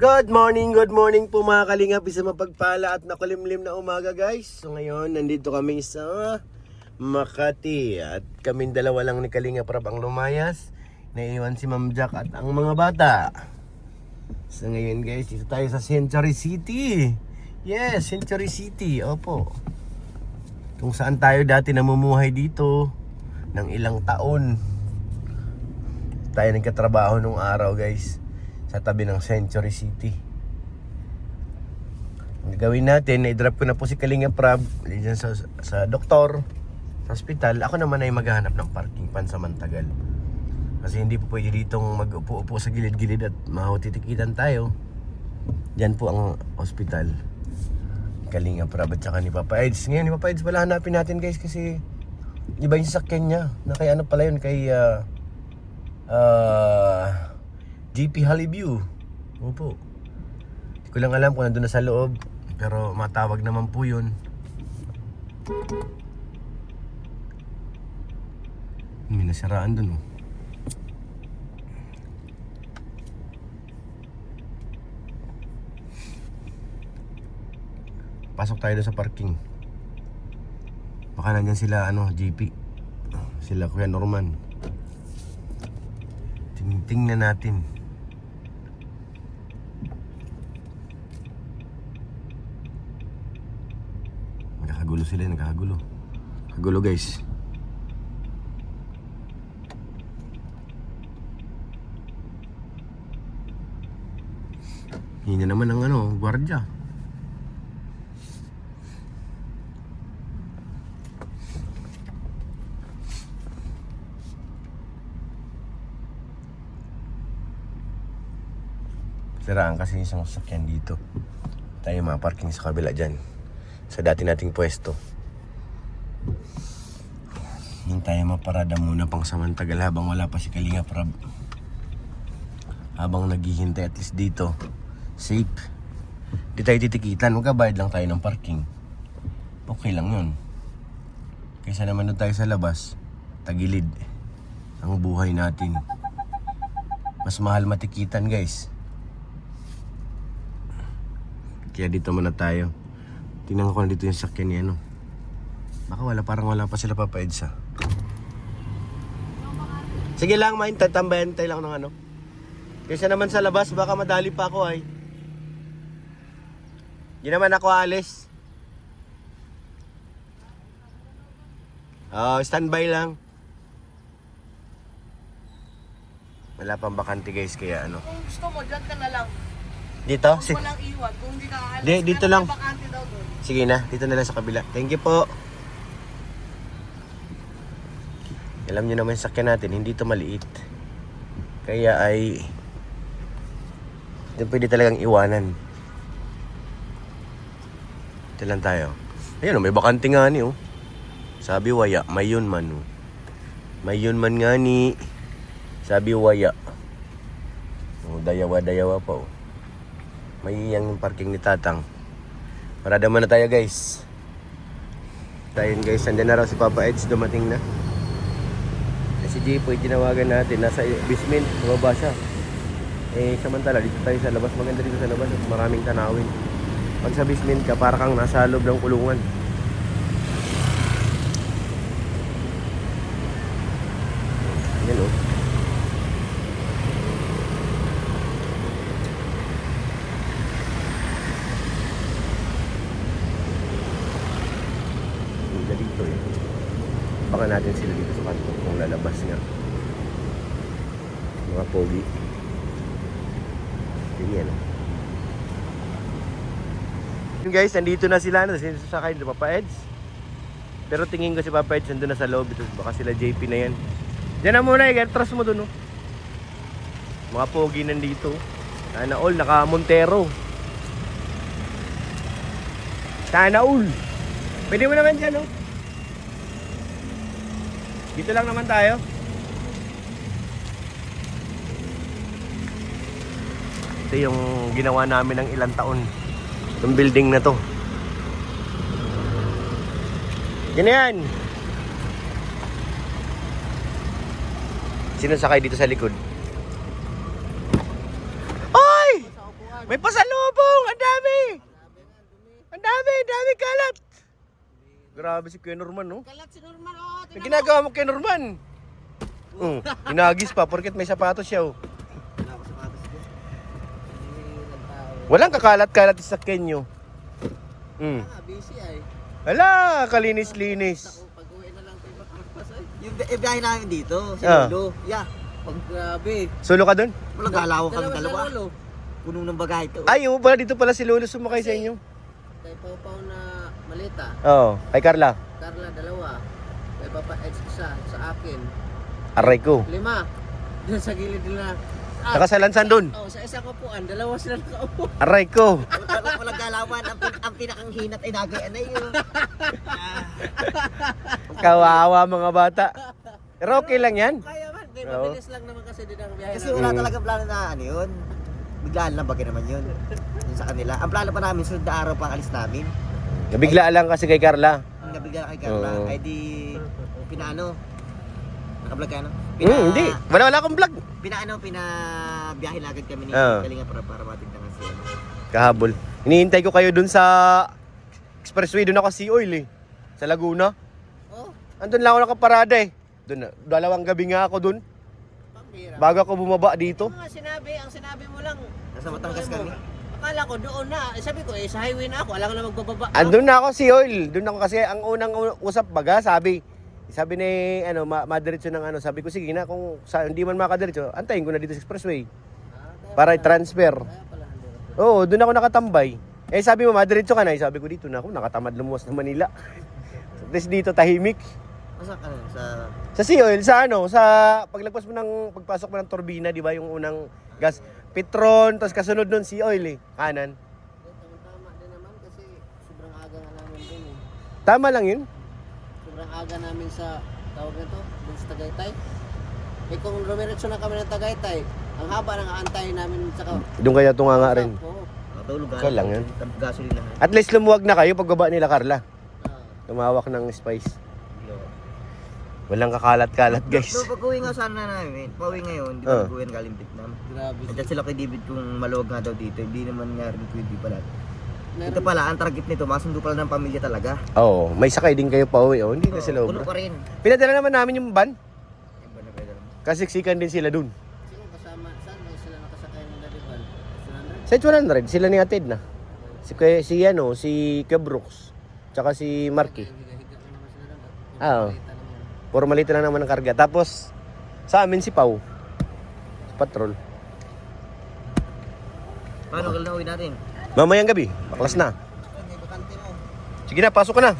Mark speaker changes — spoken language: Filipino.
Speaker 1: Good morning po mga kalingap. Isa mapagpala at nakulimlim na umaga guys. So ngayon, nandito kami sa Makati. At kaming dalawa lang ni Kalingap Rab ang lumayas. Naiwan si Ma'am Jack at ang mga bata. So ngayon guys, dito tayo sa Century City. Yes, Century City. Opo. Kung saan tayo dati namumuhay dito ng ilang taon. Tayo nagkatrabaho nung araw guys, sa tabi ng Century City. Ang gagawin natin, i-drop ko na po si Kalingap Rab dyan sa doktor, sa hospital. Ako naman ay maghahanap ng parking pansamantagal. Kasi hindi po pwede ditong mag-upo-upo sa gilid-gilid at mahutitikitan tayo. Diyan po ang hospital. Kalingap Rab at saka ni Papa Eds. Ngayon ni Papa Eds pala hanapin natin guys kasi iba yung sasakyan niya. Na kay ano pala yun, kay GP Hallview. Opo. Hindi ko lang alam kung nandun na sa loob. Pero matawag naman po yun. May nasiraan dun oh. Pasok tayo dun sa parking. Baka nandyan sila GP. Sila Kuya Norman. Tingnan natin. Nagkakagulo sila, nagkakagulo. Kagulo guys. Hindi na naman ang gwardiya. Siraan kasi isang sasakyan dito. Tayo parking sa kabila dyan, sa dati nating pwesto. Hindi tayo maparada muna pang samantagal habang wala pa si Kalingap Rab. Habang naghihintay at least dito safe. Di tayo titikitan, magkabayad lang tayo ng parking. Okay lang yun. Kaysa naman doon tayo sa labas, tagilid ang buhay natin. Mas mahal matikitan guys. Kaya dito muna tayo. Tingnan ko na dito yung sakyan ni Baka parang wala pa sila Papa Eds ha. Sige lang, tambayan tayo lang ng Kaysa naman sa labas, baka madali pa ako ay. Di naman ako alis. Standby lang. Wala pang bakante guys, kaya
Speaker 2: Kung gusto mo, dyan ka na lang.
Speaker 1: Dito?
Speaker 2: Huwag mo lang iwan. Kung hindi ka alis,
Speaker 1: Dito lang.
Speaker 2: bakante daw doon.
Speaker 1: Sige na, dito na lang sa kabila. Thank you po. Alam niyo naman yung sakyan natin, hindi ito maliit. Kaya ay hindi pwede talagang iwanan. Ito lang tayo. Ayun, may bakante nga ni Sabi waya, mayon man Mayon man nga ni. Sabi waya. Dayawa pa May yung parking ni Tatang. Parada muna tayo guys. Tayo guys, andyan na raw si Papa Eds, dumating na. Si Jipoy, tinawagan natin, nasa basement, bumaba siya. Samantala, dito tayo sa labas, maganda dito sa labas, maraming tanawin. Pag sa basement ka, para kang nasa loob ng kulungan. Yan dito baka natin sila dito sa kanto kung lalabas nga mga pogi. Ganyan guys, nandito na sila sasakay ni Papa Eds. Pero tingin ko si Papa Eds nandun na sa loob ito. Baka sila JP na yan. Diyan na muna trust mo dun mga pogi nandito. Sana all naka Montero. Sana all. Pwede mo naman dyan Dito lang naman tayo. Ito yung ginawa namin ng ilang taon. Itong building na to. Yan. Sino sakay dito sa likod? Oy! May pasalubong! Ang dami! Ang dami kalat! Grabe si Kuya Norman, no?
Speaker 2: Kalat si Norman, oh.
Speaker 1: May ginagawa mo kay Norman. Inagis pa, porket may sapatos siya, oh.
Speaker 3: Wala ko sapatos ko. Hindi nagtao.
Speaker 1: Walang kakalat-kalat sa Kenyo.
Speaker 3: Busy ay.
Speaker 1: Hala, kalinis-linis.
Speaker 3: Pag-uwi na lang tayo makakpas ay. Yung biyahe namin dito, si
Speaker 1: Ah.
Speaker 3: Lolo. Yeah, pag grabe.
Speaker 1: Solo ka dun?
Speaker 3: Walang galaw kami
Speaker 2: Dalawa
Speaker 3: dalawa.
Speaker 2: sila, Lolo.
Speaker 3: Puno ng bagay ito.
Speaker 1: Ay, yung pala dito pala si Lolo sumakay sa inyo.
Speaker 3: Kay Pau na malita.
Speaker 1: Oo, kay Carla.
Speaker 3: Carla, dalawa. Kay Papa Edge isa, sa akin.
Speaker 1: Aray ko.
Speaker 3: 5. Doon sa gilid nila.
Speaker 1: Nakasalansan dun.
Speaker 3: Oh, sa isang upuan, dalawa sila nakaupo.
Speaker 1: Aray ko.
Speaker 3: Walang galawan. Ang pinakang hinat ay nagayaan na yun.
Speaker 1: Kawawa mga bata. Pero okay lang yan.
Speaker 3: Kaya man, kaya
Speaker 1: Oo.
Speaker 3: mabilis lang naman kasi din ang biyahe
Speaker 4: Kasi
Speaker 3: namin.
Speaker 4: wala talaga plano na ano yun. Biglaan lang bagay naman yun. Yun sa kanila. Ang plano pa namin, sunod na araw pa ang alis namin.
Speaker 1: Nabigla lang kasi kay Carla.
Speaker 4: Ang nabigla kay Carla,
Speaker 1: Oo.
Speaker 4: ay di pinaano. Nakablog ka no?
Speaker 1: Hindi. Wala akong vlog.
Speaker 4: Pinabiyahe na agad kami ni
Speaker 1: Oo.
Speaker 4: Kalinga para matignan si ano.
Speaker 1: Kahabol. Hinihintay ko kayo dun sa expressway. Dun ako si Oil eh. Sa Laguna.
Speaker 3: Oh,
Speaker 1: Andun lang ako nakaparada eh. Dun, 2 gabi nga ako dun.
Speaker 3: pambira.
Speaker 1: Bago ako bumaba dito.
Speaker 3: Ang sinabi mo lang.
Speaker 4: Nasa Batangas
Speaker 3: ano mo,
Speaker 4: kami.
Speaker 3: Akala ko doon na. Sabi ko, sa highway na ako. Alam ko na magbababa.
Speaker 1: Andun na ako si Oil. Dun ako kasi ang unang usap baga, sabi ni madiretso ng ano, sabi ko sige na kung hindi man makadiretso, antayin ko na dito sa expressway para i-transfer.
Speaker 3: Kaya pala, hindi.
Speaker 1: Oo, doon ako nakatambay. Eh sabi mo madiretso ka na, sabi ko dito na ako nakatamad lumuwas ng Manila. Tapos dito tahimik.
Speaker 4: Nasa ano,
Speaker 1: Sa Sea Oil, sa ano, sa paglagpas mo ng pagpasok mo ng turbina, di ba, yung unang gas, Petron, tapos kasunod nun Sea Oil eh, kanan.
Speaker 3: Tama din naman kasi sobrang aga nga namin dun eh.
Speaker 1: Tama lang yun.
Speaker 3: Sobrang aga namin sa tawag nito, dun sa Tagaytay. Eh kung lumiretso na kami ng Tagaytay, ang haba ng aantayin namin sa
Speaker 1: Doon kaya tunganga rin.
Speaker 3: Oo.
Speaker 4: tulog
Speaker 1: Ikaw lang yun.
Speaker 4: Gasolina.
Speaker 1: At least lumuwag na kayo pagbaba nila Carla.
Speaker 3: Ah.
Speaker 1: Tumawak ng spice. Walang kakalat-kalat guys.
Speaker 4: No, pag-uwi nga sana namin, pauwi ngayon, di
Speaker 1: Oo.
Speaker 4: ba pag-uwi galing Vietnam.
Speaker 3: Grabe.
Speaker 4: Nandiyan sila kay David kung maluwag nga daw dito, hindi naman nga rin pwede pala.
Speaker 3: Meron-
Speaker 4: Ito pala, ang target nito, masundo pala ng pamilya talaga.
Speaker 1: Oo, may sakay din kayo pa uwi. Oh, hindi na sila
Speaker 4: Puno
Speaker 1: obra.
Speaker 4: pa rin.
Speaker 1: Pinadala naman namin yung van.
Speaker 4: Yung ba na pwede naman?
Speaker 1: Kasiksikan din sila dun.
Speaker 3: Sino kasama? Saan ba sila nakasakay ng Daliban?
Speaker 1: Sa 100, sila ni Ated na. Si Kuya Brooks. Tsaka si Marky.
Speaker 3: Higa-higa ko naman sila lang.
Speaker 1: Oo. Puro malito lang naman ang karga. Tapos, sa amin si Pau. Patrol.
Speaker 4: Paano, kailan na uwi natin?
Speaker 1: Mamayang gabi, baklas na.
Speaker 3: May bakante mo.
Speaker 1: Sige na, pasok ka na.